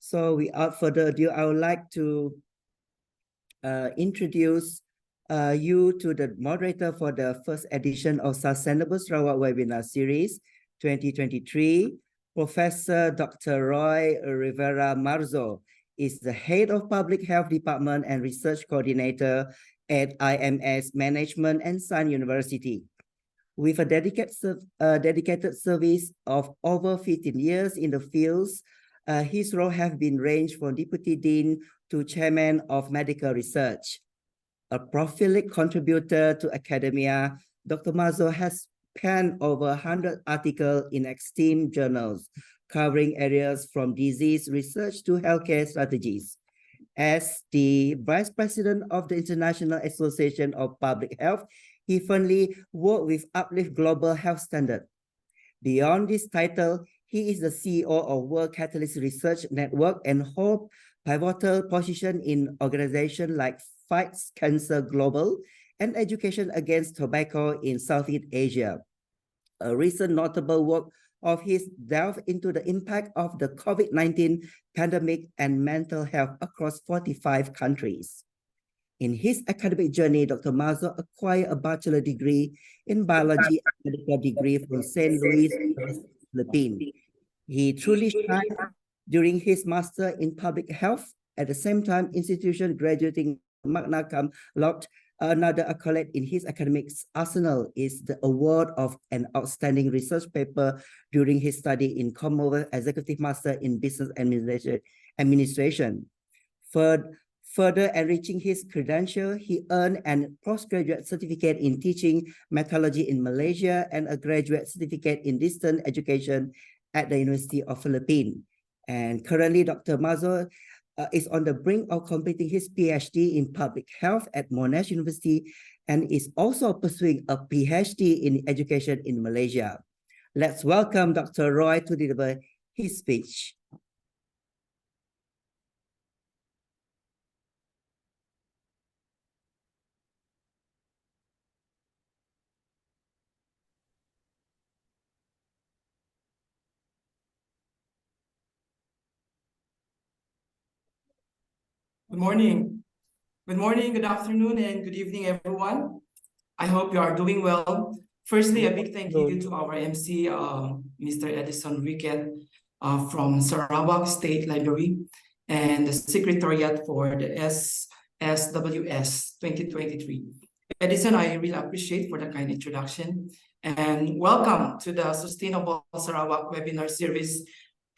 So without further ado, I would like to introduce you to the moderator for the first edition of Sustainable Sarawak Webinar Series 2023. Professor Dr. Roy Rivera Marzo is the head of Public Health Department and Research Coordinator at IMS Management and Science University. With a dedicated service of over 15 years in the fields, his role has been ranged from Deputy Dean to Chairman of Medical Research. A prolific contributor to academia, Dr. Marzo has penned over 100 articles in esteemed journals, covering areas from disease research to healthcare strategies. As the Vice President of the International Association of Public Health, he firmly worked with Uplift Global Health Standard. Beyond this title, he is the CEO of World Catalyst Research Network and holds pivotal position in organizations like Fights Cancer Global and Education Against Tobacco in Southeast Asia. A recent notable work of his delved into the impact of the COVID-19 pandemic and mental health across 45 countries. In his academic journey, Dr. Marzo acquired a bachelor degree in biology and medical degree from St. Louis, Philippines. He truly shined during his master in public health. At the same time, institution graduating magna cum laude. Another accolade in his academics arsenal is the award of an outstanding research paper during his study in Commonwealth Executive Master in Business Administration. Further enriching his credential, he earned a postgraduate certificate in teaching metallurgy in Malaysia and a graduate certificate in distance education at the University of Philippines. And currently, Dr. Marzo is on the brink of completing his PhD in public health at Monash University and is also pursuing a PhD in education in Malaysia. Let's welcome Dr. Roy to deliver his speech. Good morning. Good morning, good afternoon, and good evening, everyone. I hope you are doing well. Firstly, a big thank you to our MC, Mr. Edison Riquet from Sarawak State Library and the Secretariat for the SWS 2023. Edison, I really appreciate for the kind introduction. And welcome to the Sustainable Sarawak Webinar Series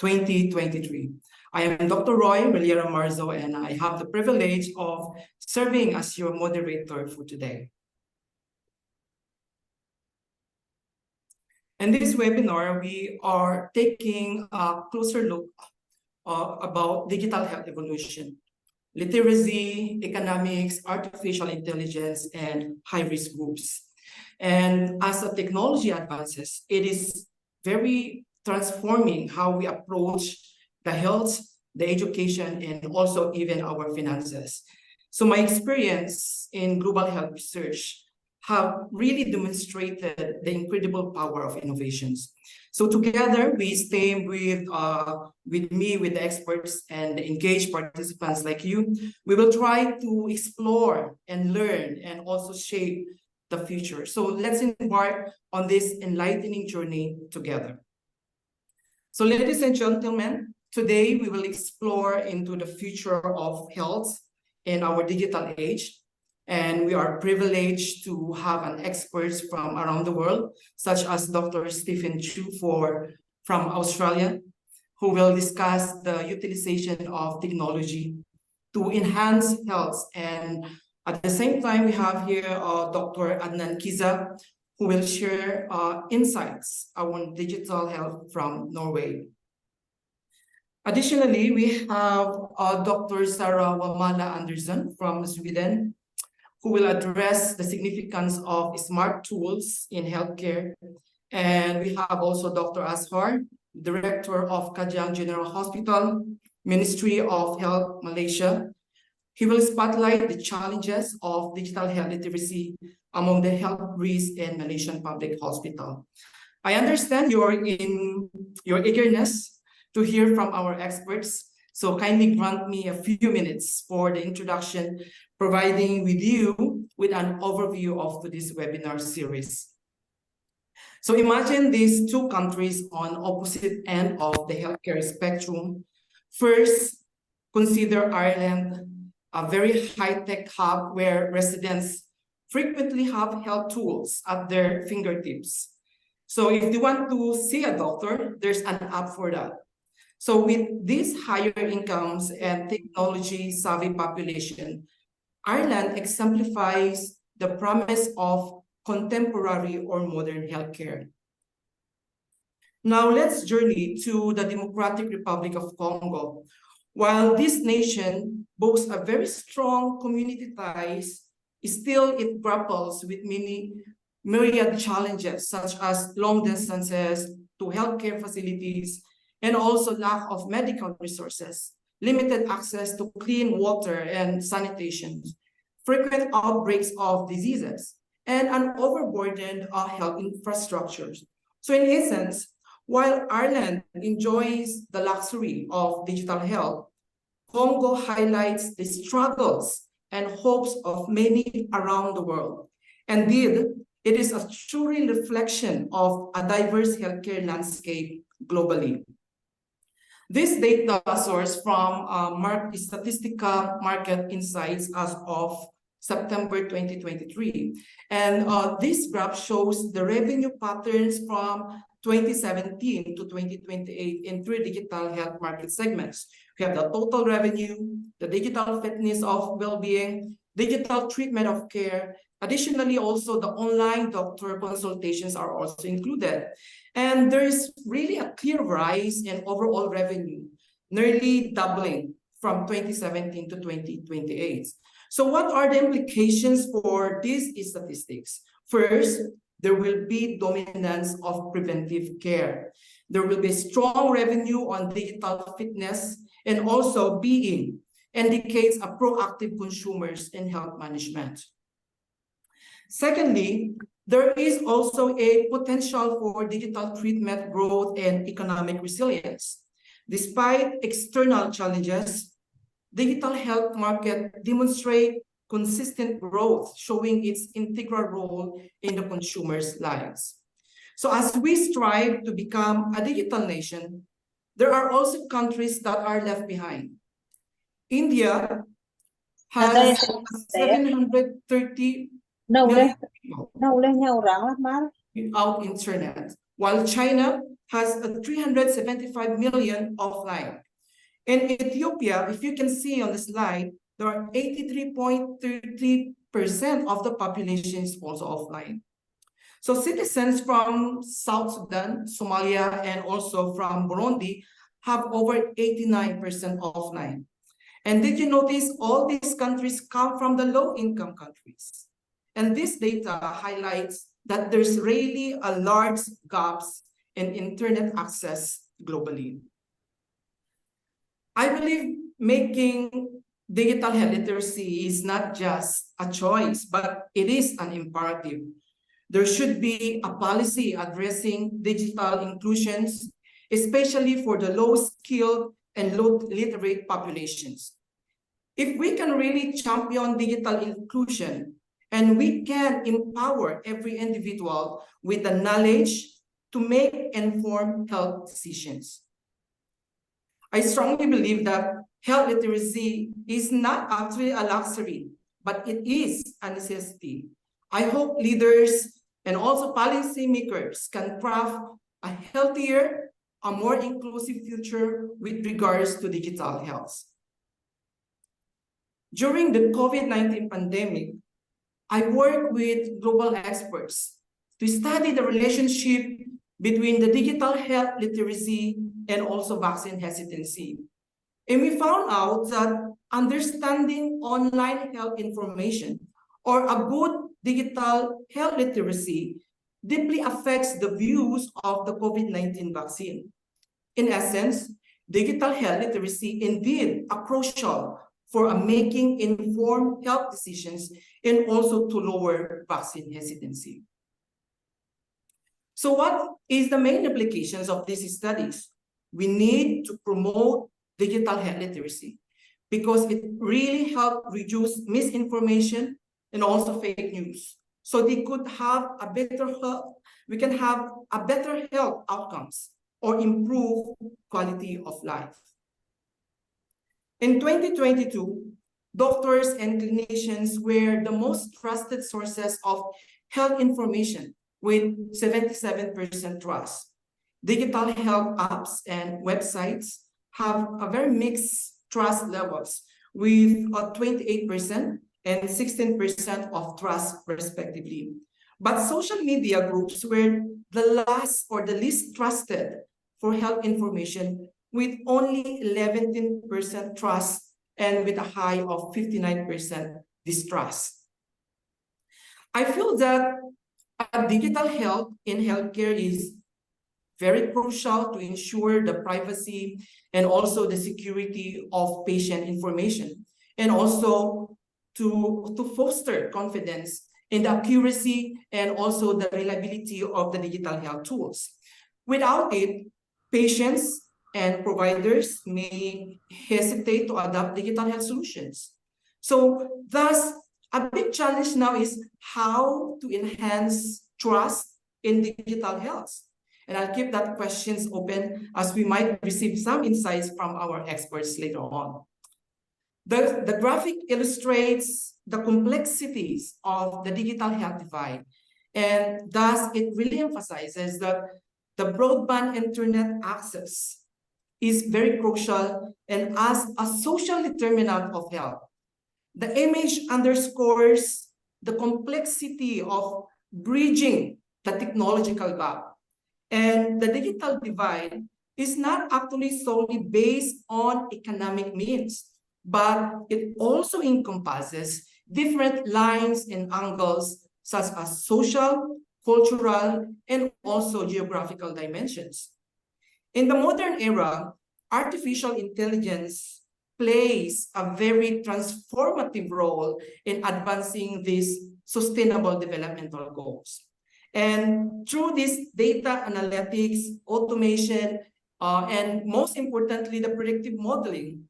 2023. I am Dr. Roy Rillera Marzo, and I have the privilege of serving as your moderator for today. In this webinar, we are taking a closer look about digital health evolution, literacy, economics, artificial intelligence, and high-risk groups. And as the technology advances, it is very transforming how we approach the health, the education, and also even our finances. So my experience in global health research have really demonstrated the incredible power of innovations. So together we stay with the experts and the engaged participants like you. We will try to explore and learn and also shape the future. So let's embark on this enlightening journey together. So ladies and gentlemen, today we will explore into the future of health in our digital age. And we are privileged to have an experts from around the world, such as Dr. Stephen Chu from Australia, who will discuss the utilization of technology to enhance health. And at the same time, we have here Dr. Adnan Kiza, who will share insights on digital health from Norway. Additionally, we have Dr. SARAWAK Andersson from Sweden, who will address the significance of smart tools in healthcare. And we have also Dr. Ashar, Director of KUCHING General Hospital, Ministry of Health, Malaysia. He will spotlight the challenges of digital health literacy among the health risks in Malaysian public hospital. I understand your eagerness to hear from our experts. So kindly grant me a few minutes for the introduction, providing with you with an overview of today's webinar series. So imagine these two countries on opposite end of the healthcare spectrum. First, consider Ireland, a very high-tech hub where residents frequently have health tools at their fingertips. So if they want to see a doctor, there's an app for that. So with these higher incomes and technology-savvy population, Ireland exemplifies the promise of contemporary or modern healthcare. Now let's journey to the Democratic Republic of Congo. While this nation boasts a very strong community ties, still it grapples with many myriad challenges such as long distances to healthcare facilities and also lack of medical resources, limited access to clean water and sanitation, frequent outbreaks of diseases, and an overburdened health infrastructures. So in essence, while Ireland enjoys the luxury of digital health, Congo highlights the struggles and hopes of many around the world. Indeed, it is a true reflection of a diverse healthcare landscape globally. This data source from Statistical Market Insights as of September 2023. And this graph shows the revenue patterns from 2017 to 2028 in three digital health market segments. We have the total revenue, the digital fitness of well-being, digital treatment of care. Additionally, also the online doctor consultations are also included. And there is really a clear rise in overall revenue, nearly doubling from 2017 to 2028. So what are the implications for these statistics? First, there will be dominance of preventive care. There will be strong revenue on digital fitness, and also being indicates a proactive consumers in health management. Secondly, there is also a potential for digital treatment growth and economic resilience. Despite external challenges, digital health market demonstrate consistent growth, showing its integral role in the consumers' lives. So as we strive to become a digital nation, there are also countries that are left behind. India has 730 million people without internet, while China has 375 million offline. In Ethiopia, if you can see on the slide, there are 83.30% of the population is also offline. So citizens from South Sudan, Somalia, and also from Burundi have over 89% offline. And did you notice all these countries come from the low-income countries? And this data highlights that there's really a large gaps in internet access globally. I believe making digital health literacy is not just a choice, but it is an imperative. There should be a policy addressing digital inclusions, especially for the low-skilled and low-literate populations. If we can really champion digital inclusion, and we can empower every individual with the knowledge to make informed health decisions. I strongly believe that health literacy is not actually a luxury, but it is a necessity. I hope leaders and also policymakers can craft a healthier, a more inclusive future with regards to digital health. During the COVID-19 pandemic, I worked with global experts to study the relationship between the digital health literacy and also vaccine hesitancy. And we found out that understanding online health information or a good digital health literacy deeply affects the views of the COVID-19 vaccine. In essence, digital health literacy indeed are crucial for making informed health decisions and also to lower vaccine hesitancy. So what is the main implications of these studies? We need to promote digital health literacy, because it really helped reduce misinformation and also fake news. So they could have a better health, we can have a better health outcomes or improve quality of life. In 2022, doctors and clinicians were the most trusted sources of health information with 77% trust. Digital health apps and websites have a very mixed trust levels with 28% and 16% of trust respectively. But social media groups were the last or the least trusted for health information with only 11% trust and with a high of 59% distrust. I feel that digital health in healthcare is very crucial to ensure the privacy and also the security of patient information, and also to foster confidence in the accuracy and also the reliability of the digital health tools. Without it, patients and providers may hesitate to adopt digital health solutions. So thus, a big challenge now is how to enhance trust in digital health. And I'll keep that questions open as we might receive some insights from our experts later on. The graphic illustrates the complexities of the digital health divide, and thus it really emphasizes that the broadband internet access is very crucial and as a social determinant of health. The image underscores the complexity of bridging the technological gap. And the digital divide is not actually solely based on economic means, but it also encompasses different lines and angles such as social, cultural, and also geographical dimensions. In the modern era, artificial intelligence plays a very transformative role in advancing these sustainable developmental goals. And through this data analytics, automation, and most importantly, the predictive modeling,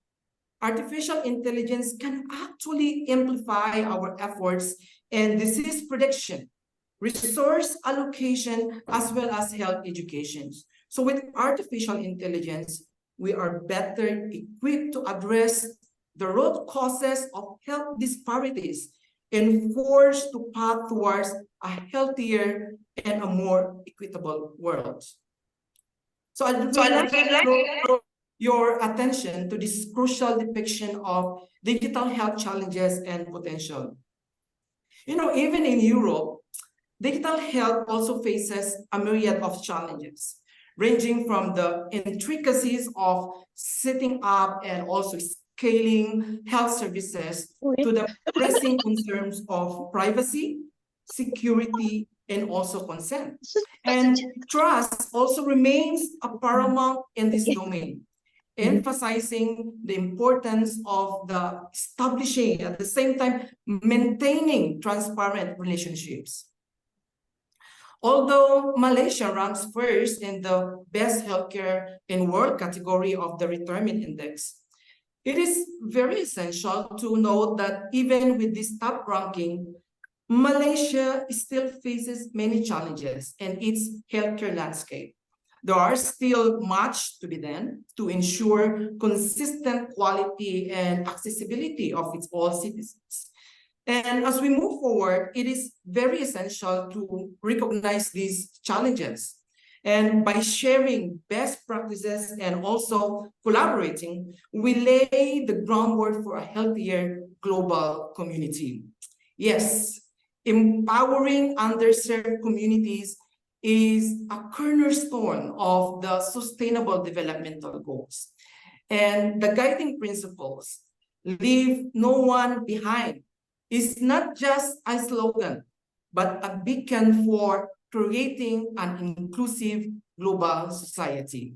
artificial intelligence can actually amplify our efforts in disease prediction, resource allocation, as well as health education. So with artificial intelligence, we are better equipped to address the root causes of health disparities and forced to path towards a healthier and a more equitable world. So I'd like to draw your attention to this crucial depiction of digital health challenges and potential. You know, even in Europe, digital health also faces a myriad of challenges, ranging from the intricacies of setting up and also scaling health services to the pressing concerns of privacy, security, and also consent. And trust also remains a paramount in this domain, emphasizing the importance of the establishing, at the same time, maintaining transparent relationships. Although Malaysia ranks first in the best healthcare in world category of the Retirement Index, it is very essential to note that even with this top ranking, Malaysia still faces many challenges in its healthcare landscape. There are still much to be done to ensure consistent quality and accessibility of its all citizens. And as we move forward, it is very essential to recognize these challenges. And by sharing best practices and also collaborating, we lay the groundwork for a healthier global community. Yes, empowering underserved communities is a cornerstone of the Sustainable Developmental Goals. And the guiding principles, leave no one behind, is not just a slogan, but a beacon for creating an inclusive global society.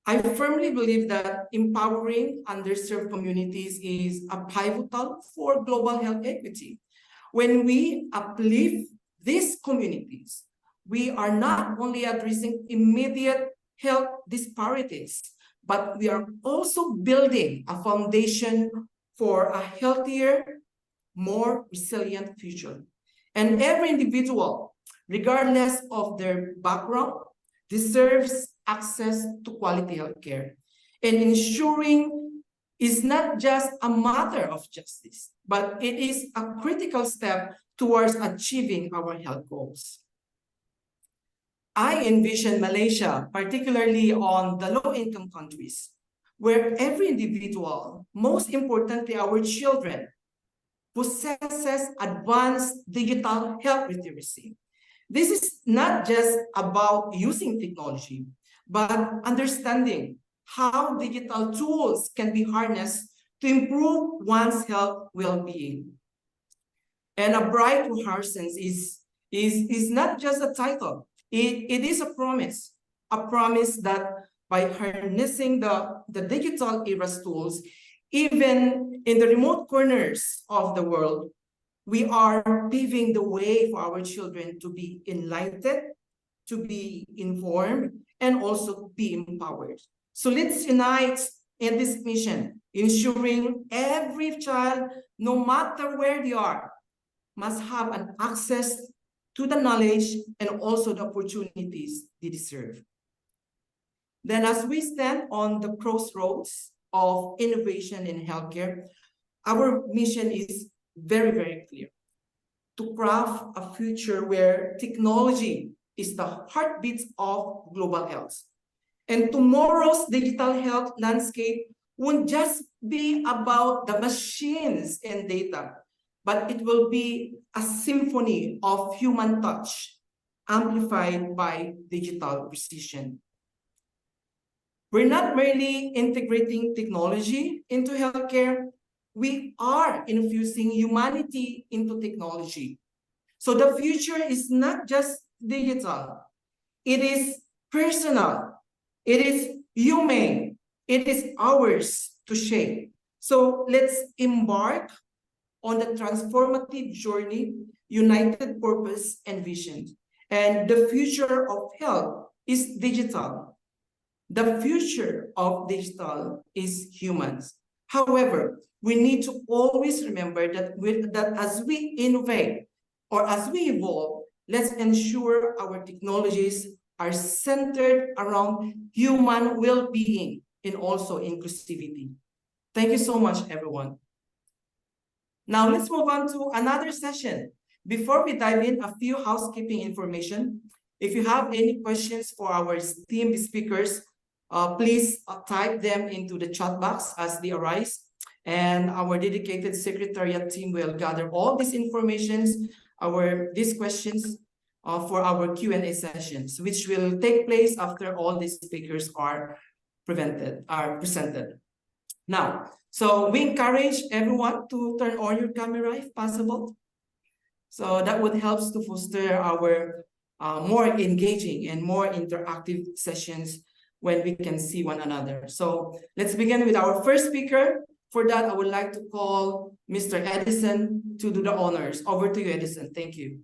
I firmly believe that empowering underserved communities is a pivotal for global health equity. When we uplift these communities, we are not only addressing immediate health disparities, but we are also building a foundation for a healthier, more resilient future. And every individual, regardless of their background, deserves access to quality healthcare. And ensuring is not just a matter of justice, but it is a critical step towards achieving our health goals. I envision Malaysia, particularly on the low-income countries, where every individual, most importantly our children, possesses advanced digital health literacy. This is not just about using technology, but understanding how digital tools can be harnessed to improve one's health well-being. And A Bright Horizons is not just a title. It is a promise that by harnessing the digital era's tools, even in the remote corners of the world, we are paving the way for our children to be enlightened, to be informed, and also to be empowered. So let's unite in this mission, ensuring every child, no matter where they are, must have an access to the knowledge and also the opportunities they deserve. Then as we stand on the crossroads of innovation in healthcare, our mission is very, very clear: to craft a future where technology is the heartbeat of global health. And tomorrow's digital health landscape won't just be about the machines and data, but it will be a symphony of human touch, amplified by digital precision. We're not merely integrating technology into healthcare, we are infusing humanity into technology. So the future is not just digital, it is personal, it is human, it is ours to shape. So let's embark on the transformative journey, united purpose and vision. And the future of health is digital. The future of digital is humans. However, we need to always remember that as we innovate or as we evolve, let's ensure our technologies are centered around human well-being and also inclusivity. Thank you so much, everyone. Now let's move on to another session. Before we dive in, a few housekeeping information. If you have any questions for our esteemed speakers, please type them into the chat box as they arise. And our dedicated secretariat team will gather all these informations, these questions for our Q&A sessions, which will take place after all these speakers are presented. Now, so we encourage everyone to turn on your camera if possible. So that would help to foster our more engaging and more interactive sessions when we can see one another. So let's begin with our first speaker. For that, I would like to call Mr. Edison to do the honors. Over to you, Edison. Thank you.